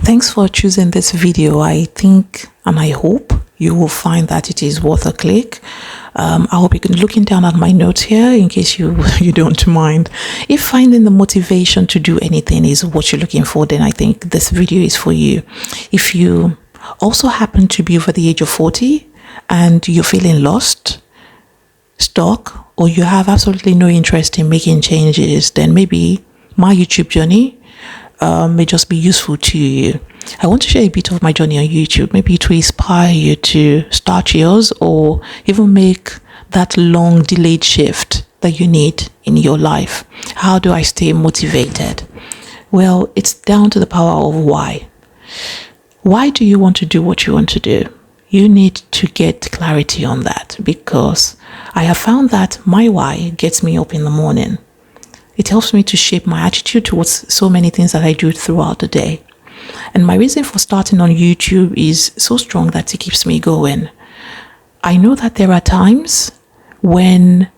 Thanks for choosing this video. I think and I hope you will find that it is worth a click. I hope you can looking down at my notes here in case you don't mind. If finding the motivation to do anything is what you're looking for, then I think this video is for you. If you also happen to be over the age of 40 and you're feeling lost, stuck, or you have absolutely no interest in making changes, then maybe my YouTube journey may just be useful to you. I want to share a bit of my journey on YouTube. Maybe it will inspire you to start yours or even make that long delayed shift that you need in your life. How do I stay motivated? Well, it's down to the power of why. Why do you want to do what you want to do? You need to get clarity on that, because I have found that my why gets me up in the morning. It helps me to shape my attitude towards so many things that I do throughout the day. And my reason for starting on YouTube is so strong that it keeps me going. I know that there are times when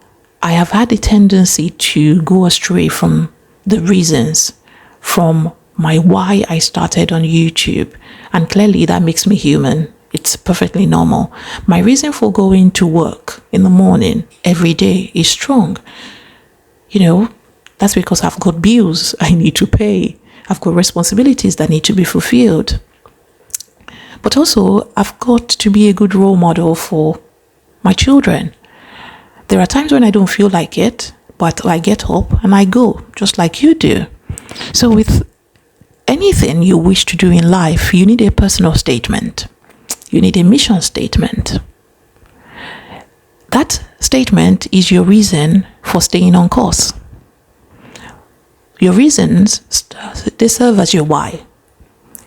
I have had a tendency to go astray from the reasons, from my why I started on YouTube. And clearly that makes me human. It's perfectly normal. My reason for going to work in the morning every day is strong. That's because I've got bills I need to pay. I've got responsibilities that need to be fulfilled. But also, I've got to be a good role model for my children. There are times when I don't feel like it, but I get up and I go, just like you do. So with anything you wish to do in life, you need a personal statement. You need a mission statement. That statement is your reason for staying on course. Your reasons, they serve as your why.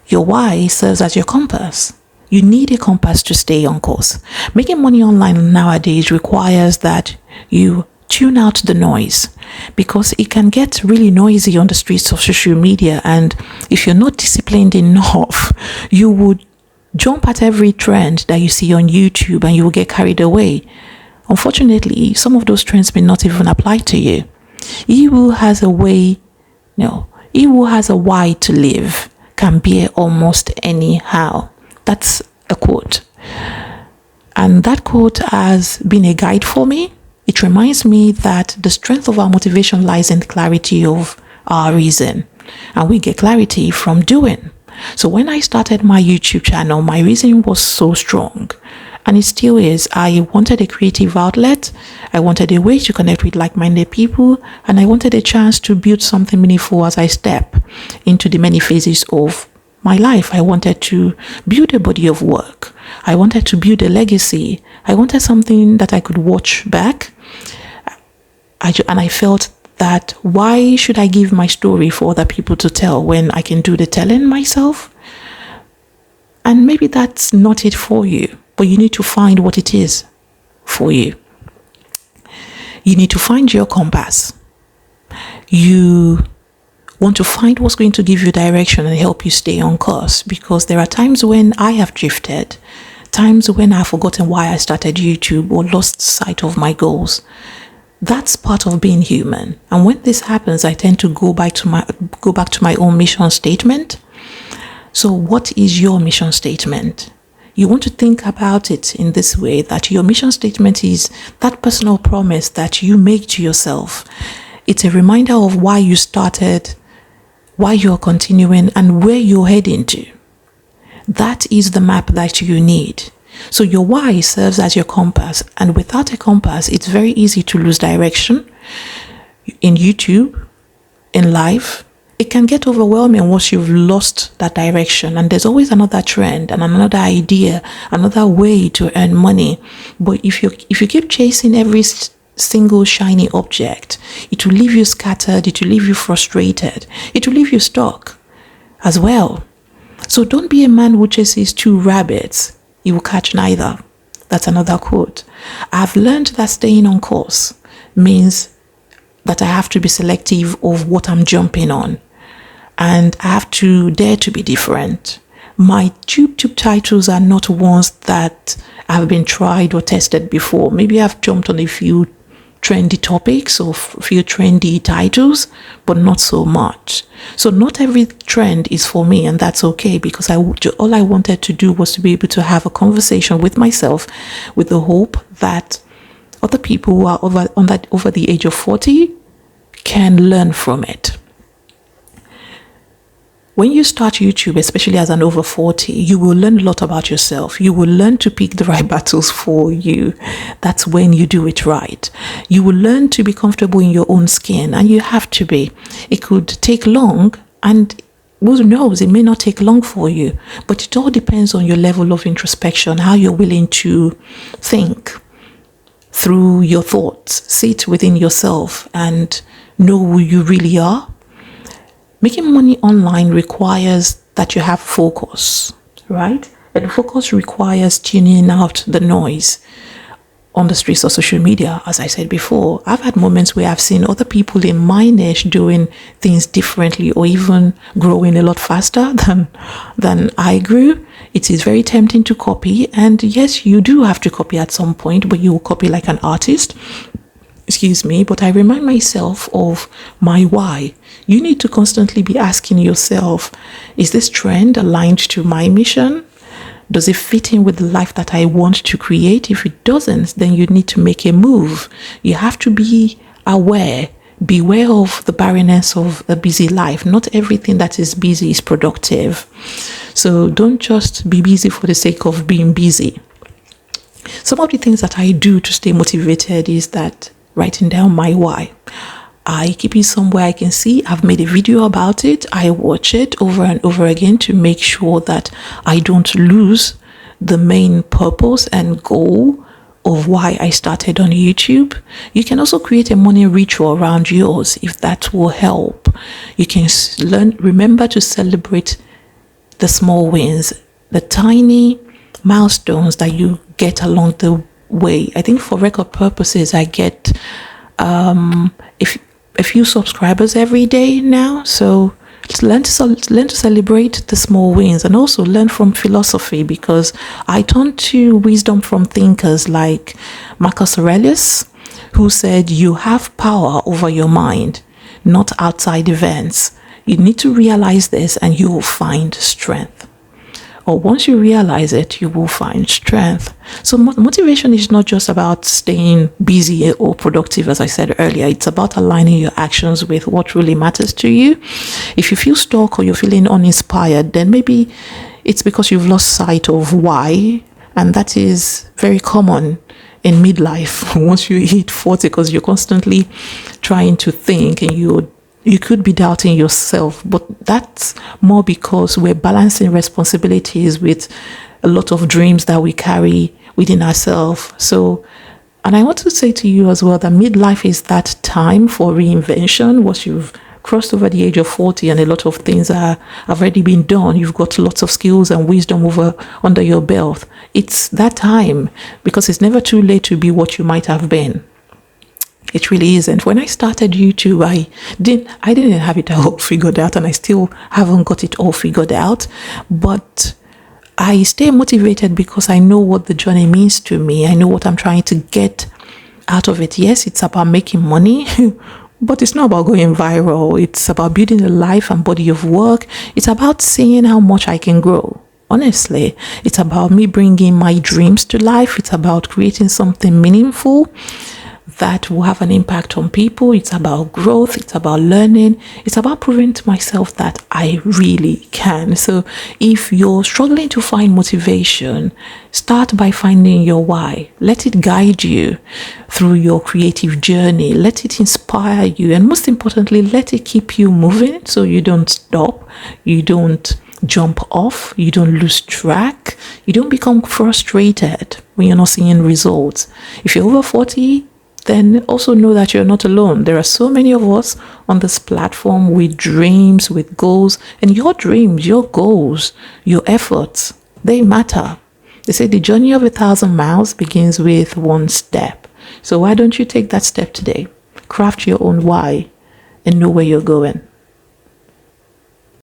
Your why serves as your compass. You need a compass to stay on course. Making money online nowadays requires that you tune out the noise, because it can get really noisy on the streets of social media. And if you're not disciplined enough, you would jump at every trend that you see on YouTube and you will get carried away. Unfortunately, some of those trends may not even apply to you. He who has a why to live can bear almost anyhow. That's a quote. And that quote has been a guide for me. It reminds me that the strength of our motivation lies in the clarity of our reason. And we get clarity from doing. So when I started my YouTube channel, my reason was so strong. And it still is. I wanted a creative outlet. I wanted a way to connect with like-minded people. And I wanted a chance to build something meaningful as I step into the many phases of my life. I wanted to build a body of work. I wanted to build a legacy. I wanted something that I could watch back. And I felt that why should I give my story for other people to tell when I can do the telling myself? And maybe that's not it for you. But you need to find what it is for you. You need to find your compass. You want to find what's going to give you direction and help you stay on course, because there are times when I have drifted, times when I've forgotten why I started YouTube or lost sight of my goals. That's part of being human. And when this happens, I tend to go back to my own mission statement. So what is your mission statement? You want to think about it in this way, that your mission statement is that personal promise that you make to yourself. It's a reminder of why you started, why you're continuing, and where you're heading to. That is the map that you need. So your why serves as your compass. And without a compass, it's very easy to lose direction. In YouTube, in life, it can get overwhelming once you've lost that direction, and there's always another trend and another idea, another way to earn money. But if you keep chasing every single shiny object, it will leave you scattered, it will leave you frustrated, it will leave you stuck as well. So don't be a man who chases two rabbits. You will catch neither. That's another quote. I've learned that staying on course means that I have to be selective of what I'm jumping on. And I have to dare to be different. My YouTube titles are not ones that have been tried or tested before. Maybe I've jumped on a few trendy topics or few trendy titles, but not so much. So not every trend is for me, and that's okay, because all I wanted to do was to be able to have a conversation with myself, with the hope that other people who are over the age of 40 can learn from it. When you start YouTube, especially as an over 40, you will learn a lot about yourself. You will learn to pick the right battles for you. That's when you do it right. You will learn to be comfortable in your own skin, and you have to be. It could take long, and who knows, it may not take long for you, but it all depends on your level of introspection, how you're willing to think through your thoughts, sit within yourself and know who you really are. Making money online requires that you have focus, right? And focus requires tuning out the noise on the streets of social media. As I said before, I've had moments where I've seen other people in my niche doing things differently or even growing a lot faster than I grew. It is very tempting to copy. And yes, you do have to copy at some point, but you will copy like an artist. Excuse me, but I remind myself of my why. You need to constantly be asking yourself, is this trend aligned to my mission? Does it fit in with the life that I want to create? If it doesn't, then you need to make a move. You have to be aware. Beware of the barrenness of a busy life. Not everything that is busy is productive. So don't just be busy for the sake of being busy. Some of the things that I do to stay motivated is that writing down my why. I keep it somewhere I can see. I've made a video about it. I watch it over and over again to make sure that I don't lose the main purpose and goal of why I started on YouTube. You can also create a morning ritual around yours if that will help. You can remember to celebrate the small wins, the tiny milestones that you get along the way. I think for record purposes, I get a few subscribers every day now. So learn to celebrate the small wins, and also learn from philosophy, because I turn to wisdom from thinkers like Marcus Aurelius, who said you have power over your mind, not outside events. You need to realize this and you will find strength. Or once you realize it, you will find strength. So motivation is not just about staying busy or productive, as I said earlier. It's about aligning your actions with what really matters to you. If you feel stuck or you're feeling uninspired, then maybe it's because you've lost sight of why. And that is very common in midlife once you hit 40, because you're constantly trying to think and you could be doubting yourself, but that's more because we're balancing responsibilities with a lot of dreams that we carry within ourselves. So, and I want to say to you as well that midlife is that time for reinvention. Once you've crossed over the age of 40 and a lot of things have already been done, you've got lots of skills and wisdom under your belt. It's that time, because it's never too late to be what you might have been. It really isn't. When I started YouTube, I didn't have it all figured out, and I still haven't got it all figured out. But I stay motivated because I know what the journey means to me. I know what I'm trying to get out of it. Yes, it's about making money, but it's not about going viral. It's about building a life and body of work. It's about seeing how much I can grow. Honestly, it's about me bringing my dreams to life. It's about creating something meaningful that will have an impact on people. It's about growth. It's about learning. It's about proving to myself that I really can. So if you're struggling to find motivation, start by finding your why. Let it guide you through your creative journey. Let it inspire you. And most importantly, let it keep you moving so you don't stop. You don't jump off. You don't lose track. You don't become frustrated when you're not seeing results. If you're over 40, then also know that you're not alone. There are so many of us on this platform with dreams, with goals, and your dreams, your goals, your efforts, they matter. They say the journey of 1,000 miles begins with one step. So why don't you take that step today? Craft your own why and know where you're going.